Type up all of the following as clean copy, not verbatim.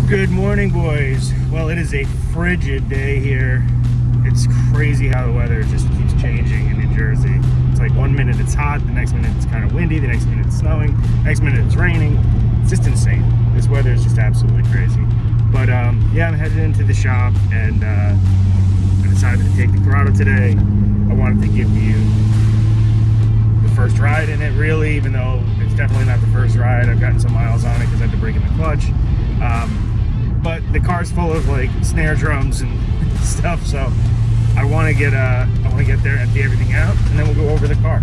Good morning, boys. Well, it is a frigid day here. It's crazy how the weather just keeps changing in New Jersey. It's like 1 minute it's hot, the next minute it's kind of windy, the next minute it's snowing, the next minute it's raining. It's just insane. This weather is just absolutely crazy. But yeah, I'm headed into the shop, and I decided to take the Corrado today. I wanted to give you the first ride in it, really, even though it's definitely not the first ride. I've gotten some miles on it because I had to break in the clutch. But the car's full of like snare drums and stuff, so I want to get there, empty everything out, and then we'll go over the car.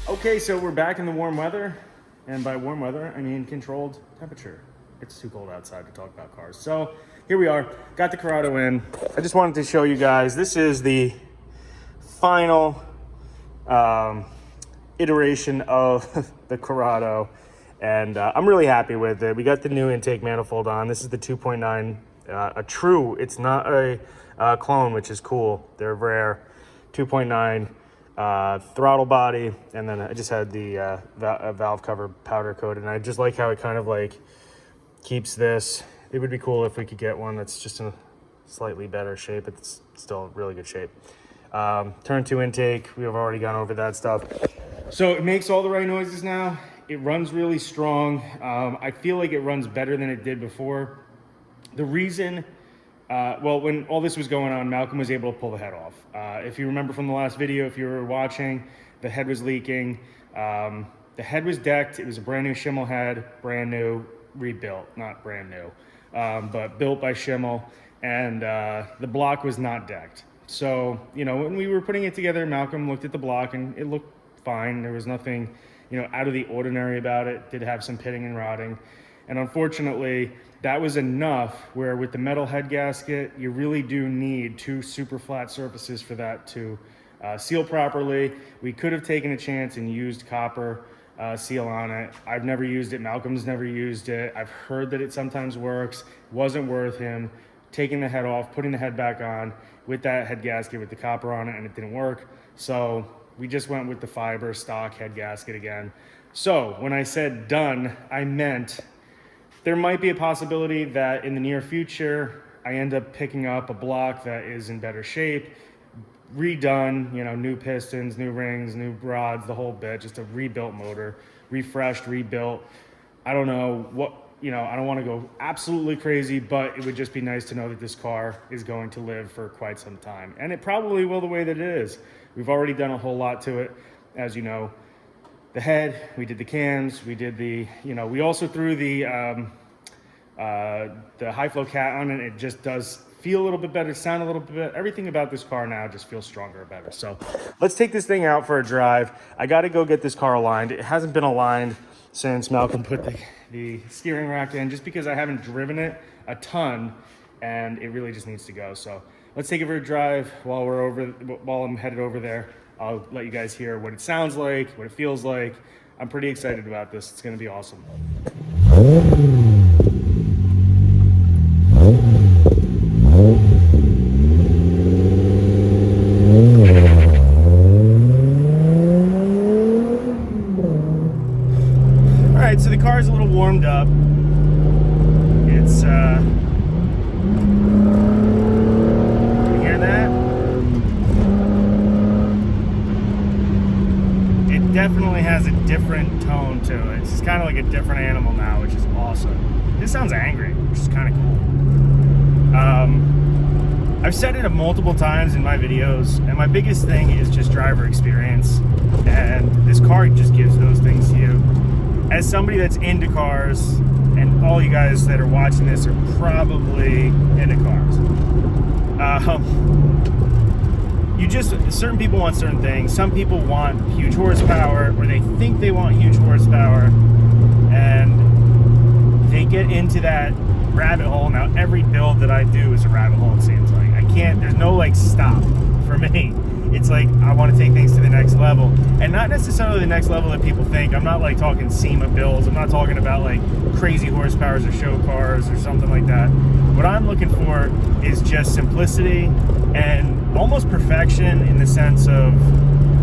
Okay, so we're back in the warm weather, and by warm weather, I mean controlled temperature. It's too cold outside to talk about cars. So here we are, got the Corrado in. I just wanted to show you guys, this is the final iteration of the Corrado, and I'm really happy with it. We got the new intake manifold on. This is the 2.9, a true, it's not a clone, which is cool. They're rare. 2.9 throttle body, and then I just had the valve cover powder coated, and I just like how it kind of like keeps this. It would be cool if we could get one that's just in a slightly better shape. It's still really good shape. Turn 2 intake, we have already gone over that stuff. So it makes all the right noises now. It runs really strong. I feel like it runs better than it did before. The reason well, when all this was going on, Malcolm was able to pull the head off. If you remember from the last video, if you were watching, the head was leaking. The head was decked. It was a brand new Schimmel head, brand new, rebuilt, not brand new, but built by Schimmel. And the block was not decked. So, you know, when we were putting it together, Malcolm looked at the block and it looked fine. There was nothing, you know, out of the ordinary about it. Did have some pitting and rotting. And unfortunately, that was enough where with the metal head gasket, you really do need 2 super flat surfaces for that to seal properly. We could have taken a chance and used copper seal on it. I've never used it. Malcolm's never used it. I've heard that it sometimes works. It wasn't worth him taking the head off, putting the head back on with that head gasket with the copper on it, and it didn't work. So we just went with the fiber stock head gasket again. So when I said done, I meant there might be a possibility that in the near future, I end up picking up a block that is in better shape, redone, you know, new pistons, new rings, new rods, the whole bit, just a rebuilt motor, refreshed, rebuilt. I don't know what, you know, I don't want to go absolutely crazy, but it would just be nice to know that this car is going to live for quite some time. And it probably will the way that it is. We've already done a whole lot to it, as you know. The head, we did the cams, we did the, you know, we also threw the high flow cat on it. It just does feel a little bit better, sound a little bit better. Everything about this car now just feels stronger and better. So let's take this thing out for a drive. I got to go get this car aligned. It hasn't been aligned since Malcolm put the steering rack in, just because I haven't driven it a ton and it really just needs to go. So let's take it for a drive while I'm headed over there. I'll let you guys hear what it sounds like, what it feels like. I'm pretty excited about this. It's going to be awesome. All right, so the car is a little warmed up. It's, you hear that? Definitely has a different tone to it. It's kind of like a different animal now, which is awesome. This sounds angry, which is kind of cool. I've said it multiple times in my videos, and my biggest thing is just driver experience, and this car just gives those things to you. as somebody that's into cars, and all you guys that are watching this are probably into cars, certain people want certain things. Some people want huge horsepower, or they think they want huge horsepower, and they get into that rabbit hole. Now every build that I do is a rabbit hole, it seems like. There's no like stop for me. It's like I want to take things to the next level, and not necessarily the next level that people think. I'm not like talking SEMA builds. I'm not talking about like crazy horsepowers or show cars or something like that. What I'm looking for is just simplicity and almost perfection, in the sense of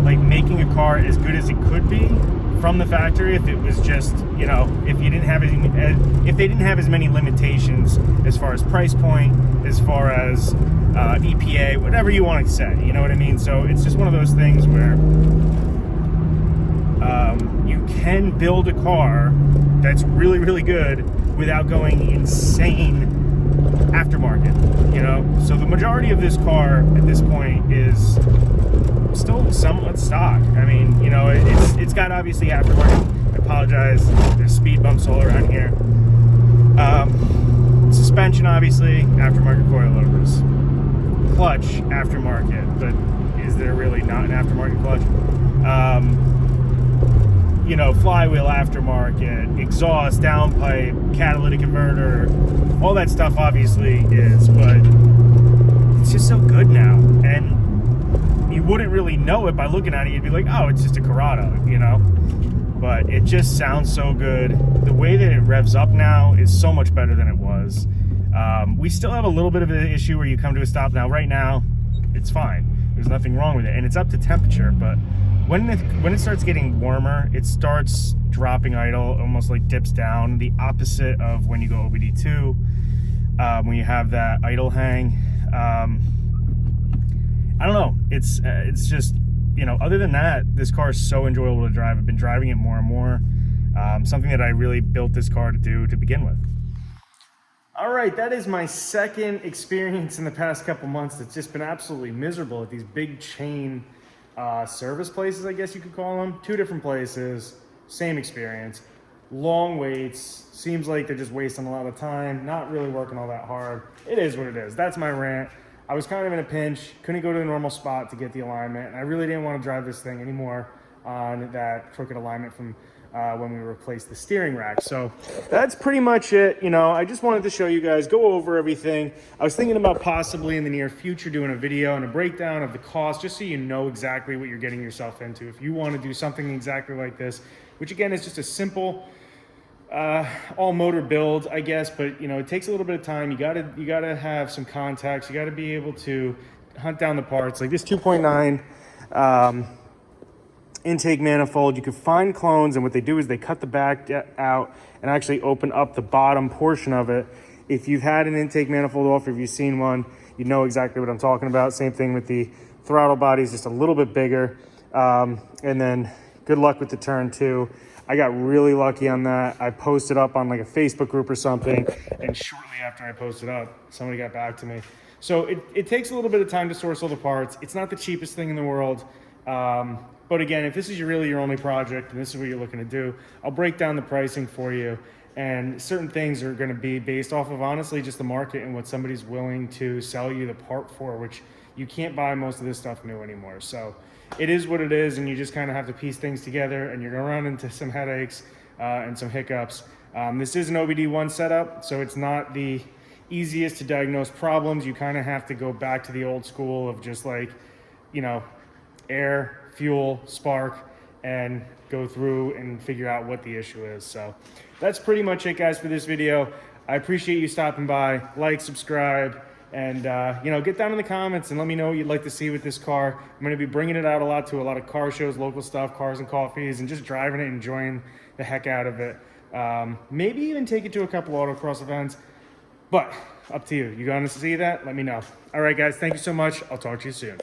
like making a car as good as it could be from the factory. If it was just, you know, if they didn't have as many limitations as far as price point, as far as EPA, whatever you want to say, you know what I mean? So it's just one of those things where you can build a car that's really, really good without going insane aftermarket, you know? So the majority of this car at this point is still somewhat stock. I mean, you know, it's got obviously aftermarket. I apologize, there's speed bumps all around here. Suspension, obviously, aftermarket coilovers. Clutch, aftermarket, but is there really not an aftermarket clutch? You know, flywheel, aftermarket, exhaust, downpipe, catalytic converter, all that stuff obviously is, but it's just so good now. And you wouldn't really know it by looking at it. You'd be like, oh, it's just a Corrado, you know? But it just sounds so good. The way that it revs up now is so much better than it was. We still have a little bit of an issue where you come to a stop. Now, right now, it's fine. There's nothing wrong with it, and it's up to temperature. But when it starts getting warmer, it starts dropping idle, almost like dips down. The opposite of when you go OBD2, when you have that idle hang. I don't know. It's just, you know, other than that, this car is so enjoyable to drive. I've been driving it more and more. Something that I really built this car to do to begin with. All right, that is my second experience in the past couple months that's just been absolutely miserable at these big chain service places, I guess you could call them. 2 different places, same experience. Long waits, seems like they're just wasting a lot of time, not really working all that hard. It is what it is. That's my rant. I was kind of in a pinch, couldn't go to the normal spot to get the alignment, and I really didn't want to drive this thing anymore on that crooked alignment from when we replaced the steering rack. So that's pretty much it. You know, I just wanted to show you guys, go over everything. I was thinking about possibly in the near future doing a video and a breakdown of the cost, just so you know exactly what you're getting yourself into if you want to do something exactly like this, which again is just a simple all motor build, I guess, but you know, it takes a little bit of time. You gotta have some contacts. You gotta be able to hunt down the parts. Like this 2.9 intake manifold, you can find clones, and what they do is they cut the back out and actually open up the bottom portion of it. If you've had an intake manifold off, or if you've seen one, you know exactly what I'm talking about. Same thing with the throttle body, is just a little bit bigger. And then good luck with the turn 2. I got really lucky on that. I posted up on like a Facebook group or something, and shortly after I posted up, somebody got back to me. So it takes a little bit of time to source all the parts. It's not the cheapest thing in the world. But again, if this is really your only project and this is what you're looking to do, I'll break down the pricing for you. And certain things are going to be based off of honestly just the market and what somebody's willing to sell you the part for, which you can't buy most of this stuff new anymore. So it is what it is, and you just kind of have to piece things together, and you're going to run into some headaches and some hiccups. This is an OBD1 setup, so it's not the easiest to diagnose problems. You kind of have to go back to the old school of just like, you know, air, fuel, spark, and go through and figure out what the issue is. So that's pretty much it, guys, for this video. I appreciate you stopping by. Like, subscribe, and you know, get down in the comments and let me know what you'd like to see with this car. I'm going to be bringing it out a lot to a lot of car shows, local stuff, cars and coffees, and just driving it, enjoying the heck out of it. Maybe even take it to a couple autocross events, but up to you. You going to see that? Let me know. All right, guys, thank you so much. I'll talk to you soon.